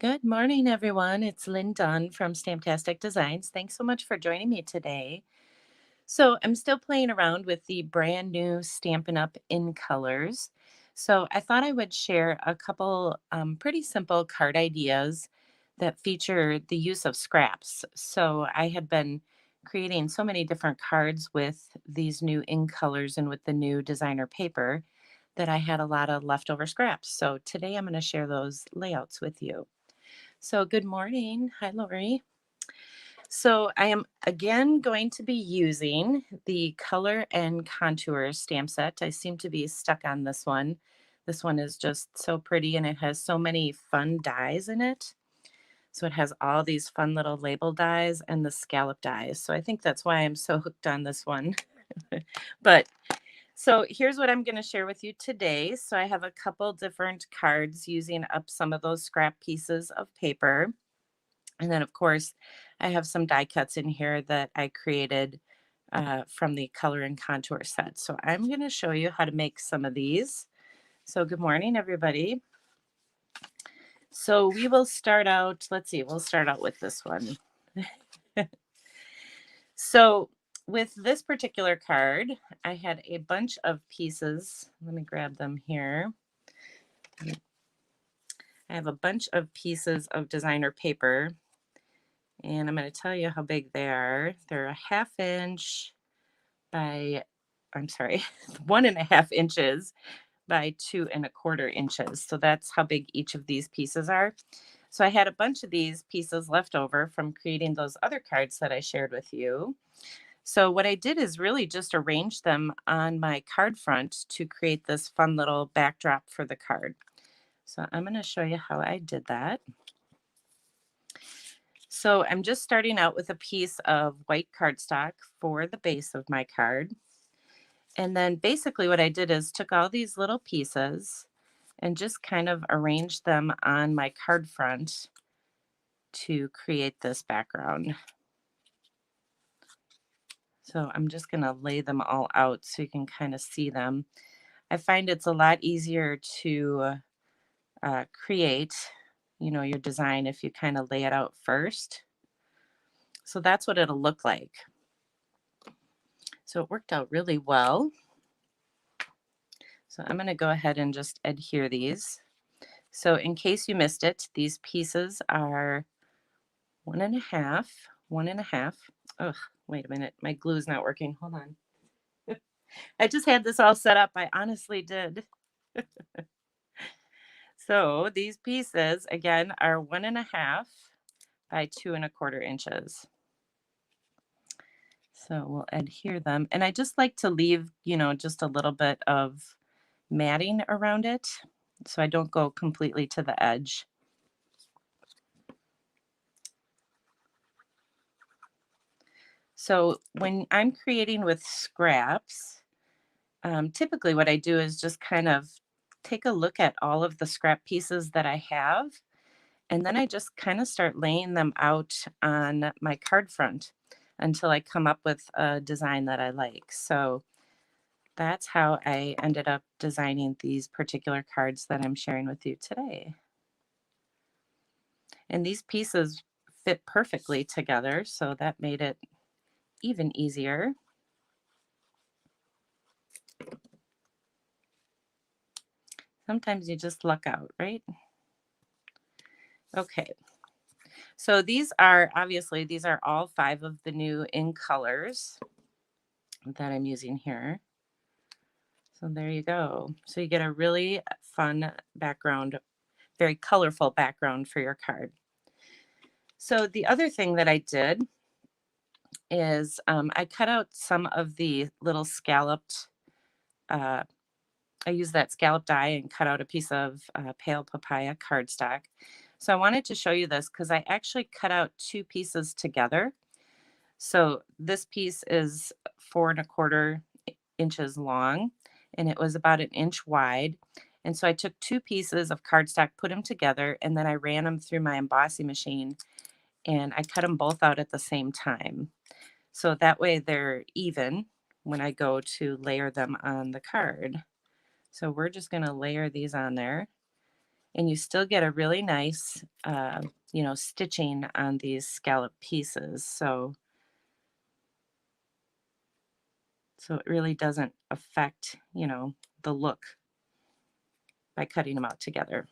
Good morning, everyone. It's Lynn Dunn from Stamptastic Designs. Thanks so much for joining me today. So, I'm still playing around with the brand new Stampin' Up! In Colors. So, I thought I would share a couple pretty simple card ideas that feature the use of scraps. So, I had been creating so many different cards with these new in colors and with the new designer paper that I had a lot of leftover scraps. So, today I'm going to share those layouts with you. So, good morning. Hi, Lori. So, I am again going to be using the color and contour stamp set. I seem to be stuck on this one. This one is just so pretty and it has so many fun dies in it. So, it has all these fun little label dies and the scallop dies. So, I think that's why I'm so hooked on this one. But here's what I'm going to share with you today. So, I have a couple different cards using up some of those scrap pieces of paper. And then, of course, I have some die cuts in here that I created from the color and contour set. So I'm going to show you how to make some of these. So good morning, everybody. So we will start out, let's see, we'll start out with this one. So with this particular card, I had a bunch of pieces. Let me grab them here. I have a bunch of pieces of designer paper, and I'm going to tell you how big they are. They're a 1/2 inch by, I'm sorry, 1.5 inches by 2.25 inches. So that's how big each of these pieces are. So I had a bunch of these pieces left over from creating those other cards that I shared with you. So what I did is really just arrange them on my card front to create this fun little backdrop for the card. So I'm going to show you how I did that. So I'm just starting out with a piece of white cardstock for the base of my card. And then basically what I did is took all these little pieces and just kind of arranged them on my card front to create this background. So I'm just going to lay them all out so you can kind of see them. I find it's a lot easier to create, your design if you kind of lay it out first. So that's what it'll look like. So it worked out really well. So I'm going to go ahead and just adhere these. So in case you missed it, these pieces are 1.5, 1.5. Ugh, wait a minute. My glue's not working. Hold on. I just had this all set up. I honestly did. So these pieces, again, are 1.5 by 2.25 inches. So we'll adhere them. And I just like to leave, just a little bit of matting around it so I don't go completely to the edge. So when I'm creating with scraps, typically what I do is just kind of take a look at all of the scrap pieces that I have, and then I just kind of start laying them out on my card front until I come up with a design that I like. So that's how I ended up designing these particular cards that I'm sharing with you today. And these pieces fit perfectly together, so that made it even easier. Sometimes you just luck out, right? Okay. So these are all 5 of the new in colors that I'm using here. So there you go. So you get a really fun background, very colorful background for your card. So the other thing that I did is I cut out some of the little scalloped, uh, I used that scallop die and cut out a piece of pale papaya cardstock. So I wanted to show you this because I actually cut out 2 pieces together. So this piece is 4.25 inches long, and it was about 1 inch wide. And so I took 2 pieces of cardstock, put them together, and then I ran them through my embossing machine, and I cut them both out at the same time. So that way they're even when I go to layer them on the card. So we're just going to layer these on there. and you still get a really nice, stitching on these scallop pieces. So it really doesn't affect, the look by cutting them out together.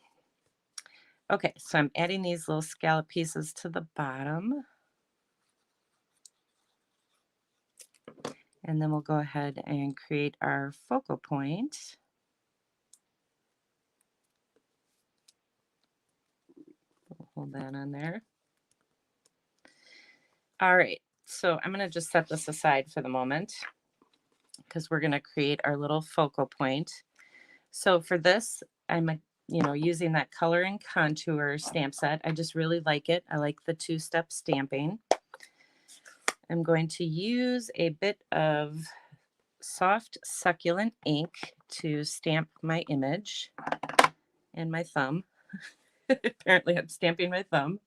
Okay, so I'm adding these little scallop pieces to the bottom. And then we'll go ahead and create our focal point. We'll hold that on there. All right, so I'm going to just set this aside for the moment because we're going to create our little focal point. So for this, I'm using that color and contour stamp set. I just really like it. I like the two-step stamping. I'm going to use a bit of soft succulent ink to stamp my image and my thumb. Apparently I'm stamping my thumb.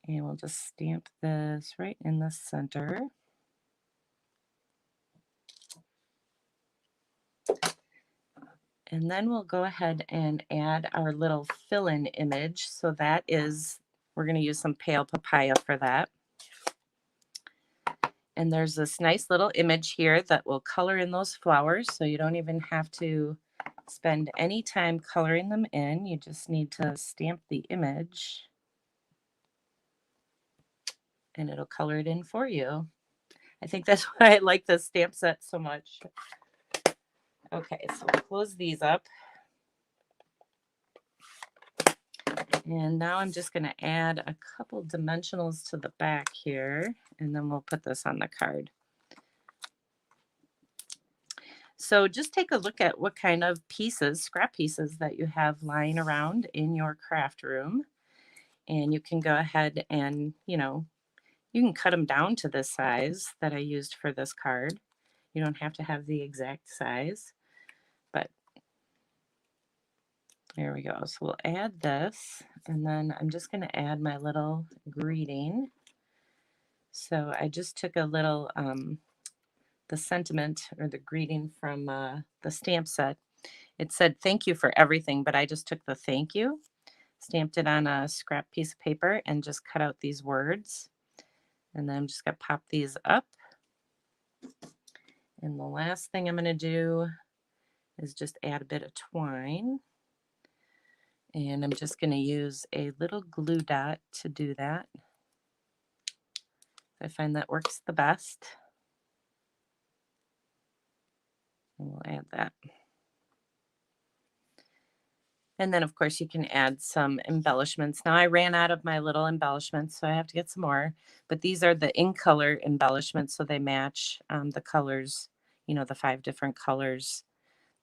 And we'll just stamp this right in the center. And then we'll go ahead and add our little fill-in image. So that is, we're going to use some pale papaya for that. And there's this nice little image here that will color in those flowers. So you don't even have to spend any time coloring them in. You just need to stamp the image and it'll color it in for you. I think that's why I like this stamp set so much. Okay, so we'll close these up. And now I'm just going to add a couple dimensionals to the back here, and then we'll put this on the card. So just take a look at what kind of pieces, scrap pieces that you have lying around in your craft room. And you can go ahead and, you can cut them down to this size that I used for this card. You don't have to have the exact size, but there we go. So we'll add this, and then I'm just going to add my little greeting. So I just took a little, the sentiment or the greeting from the stamp set. It said, "Thank you for everything," but I just took the thank you, stamped it on a scrap piece of paper, and just cut out these words. And then I'm just going to pop these up. And the last thing I'm going to do is just add a bit of twine. And I'm just going to use a little glue dot to do that. I find that works the best. And we'll add that. And then, of course, you can add some embellishments. Now, I ran out of my little embellishments, so I have to get some more. But these are the in color embellishments, so they match the colors, the 5 different colors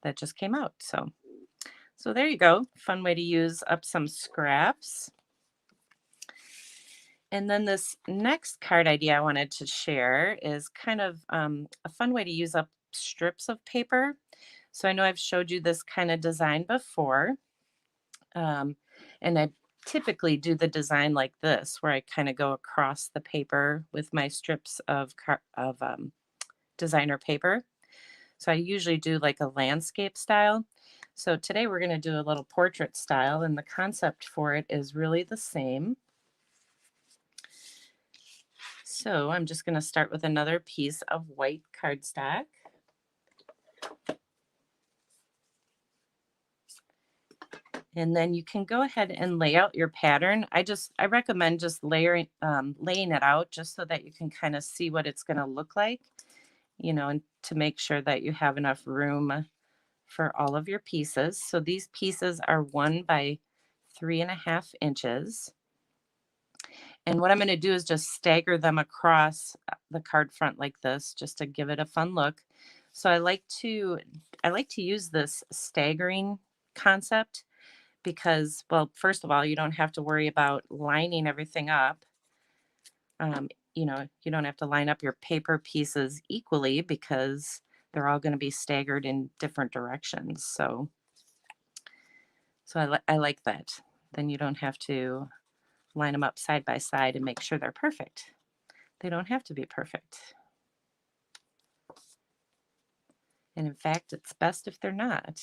that just came out. So there you go. Fun way to use up some scraps. And then this next card idea I wanted to share is kind of a fun way to use up strips of paper. So I know I've showed you this kind of design before. And I typically do the design like this, where I kind of go across the paper with my strips of designer paper. So I usually do like a landscape style. So today we're going to do a little portrait style, and the concept for it is really the same. So I'm just going to start with another piece of white cardstock. And then you can go ahead and lay out your pattern. I recommend just laying it out just so that you can kind of see what it's going to look like, and to make sure that you have enough room for all of your pieces. So these pieces are 1 by 3.5 inches. And what I'm going to do is just stagger them across the card front like this, just to give it a fun look. So I like to use this staggering concept because, well, first of all, you don't have to worry about lining everything up. You don't have to line up your paper pieces equally because they're all going to be staggered in different directions. So I like that. Then you don't have to line them up side by side and make sure they're perfect. They don't have to be perfect. And in fact, it's best if they're not.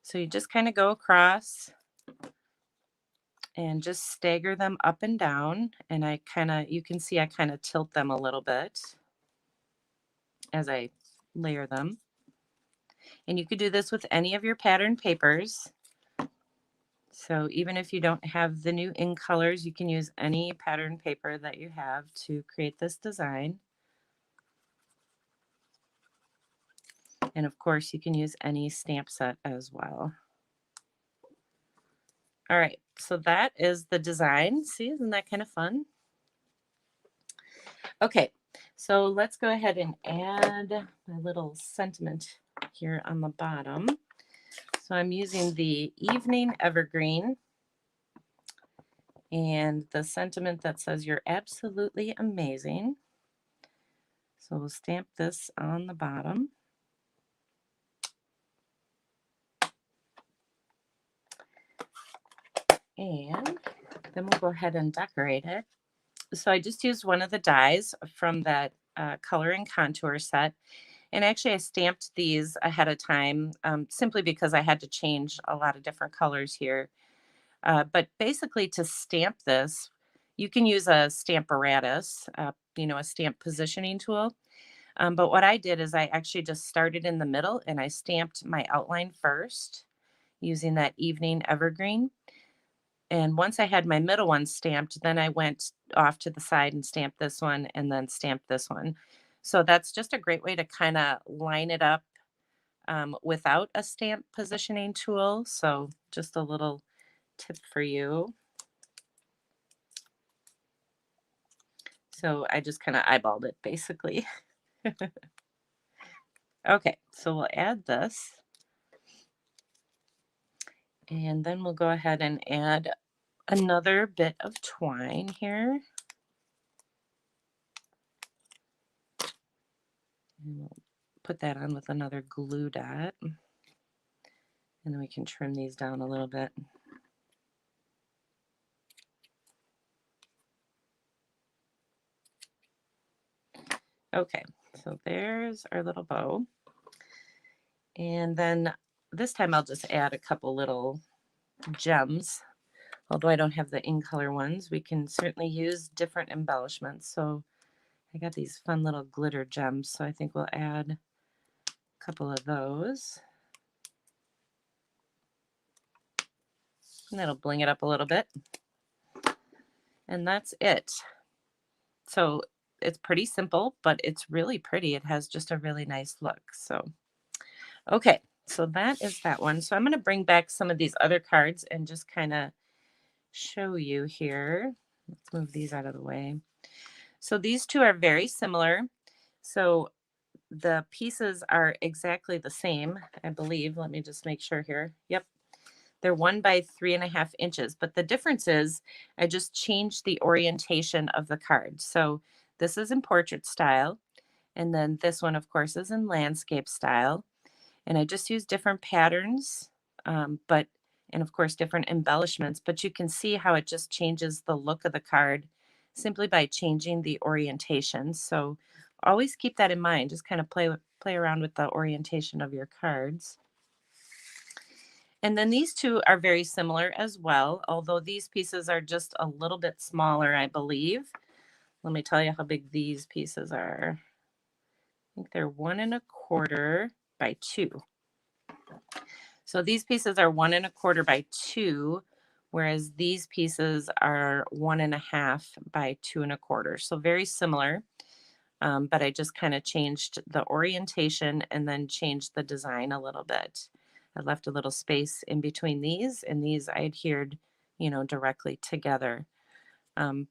So you just kind of go across and just stagger them up and down. And you can see I kind of tilt them a little bit as I layer them. And you could do this with any of your pattern papers. So even if you don't have the new ink colors, you can use any pattern paper that you have to create this design. And of course, you can use any stamp set as well. All right, so that is the design. See, isn't that kind of fun? Okay, so let's go ahead and add my little sentiment here on the bottom. So I'm using the Evening Evergreen and the sentiment that says you're absolutely amazing. So we'll stamp this on the bottom. And then we'll go ahead and decorate it. So I just used one of the dies from that color and contour set. And actually I stamped these ahead of time simply because I had to change a lot of different colors here. But basically to stamp this, you can use a stamparatus, a stamp positioning tool. But what I did is I actually just started in the middle and I stamped my outline first using that Evening Evergreen. And once I had my middle one stamped, then I went off to the side and stamped this one and then stamped this one. So that's just a great way to kind of line it up without a stamp positioning tool. So just a little tip for you. So I just kind of eyeballed it basically. Okay, so we'll add this. And then we'll go ahead and add another bit of twine here. And we'll put that on with another glue dot. And then we can trim these down a little bit. Okay, so there's our little bow. And then this time I'll just add a couple little gems. Although I don't have the in color ones, we can certainly use different embellishments. So I got these fun little glitter gems, so I think we'll add a couple of those. And that'll bling it up a little bit. And that's it. So it's pretty simple, but it's really pretty. It has just a really nice look. So, okay, so that is that one. So I'm going to bring back some of these other cards and just kind of show you here. Let's move these out of the way. So these two are very similar. So the pieces are exactly the same, I believe. Let me just make sure here. Yep. They're 1 by 3.5 inches, but the difference is I just changed the orientation of the card. So this is in portrait style, and then this one, of course, is in landscape style. And I just use different patterns, and of course, different embellishments, but you can see how it just changes the look of the card simply by changing the orientation. So always keep that in mind. Just kind of play around with the orientation of your cards. And then these two are very similar as well, although these pieces are just a little bit smaller, I believe. Let me tell you how big these pieces are. I think they're 1.25 by 2. So these pieces are 1.25 by 2, whereas these pieces are 1.5 by 2.25. So very similar, but I just kind of changed the orientation and then changed the design a little bit. I left a little space in between these, and these I adhered, directly together. But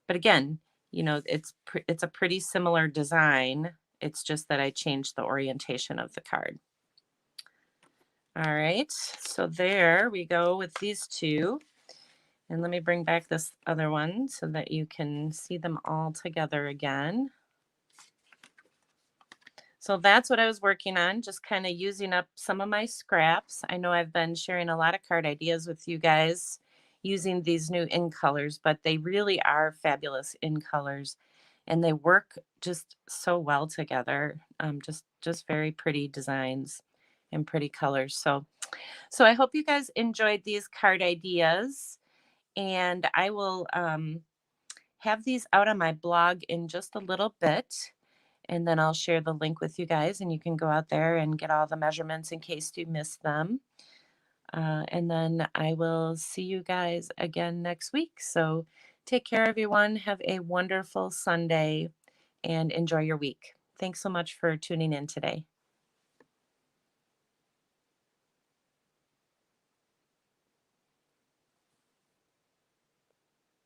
again, it's a pretty similar design. It's just that I changed the orientation of the card. All right, so there we go with these two. And let me bring back this other one so that you can see them all together again. So that's what I was working on, just kind of using up some of my scraps. I know I've been sharing a lot of card ideas with you guys using these new in colors, but they really are fabulous in colors and they work just so well together. Just very pretty designs and pretty colors. So I hope you guys enjoyed these card ideas, and I will have these out on my blog in just a little bit. And then I'll share the link with you guys, and you can go out there and get all the measurements in case you missed them. And then I will see you guys again next week. So take care, everyone. Have a wonderful Sunday and enjoy your week. Thanks so much for tuning in today.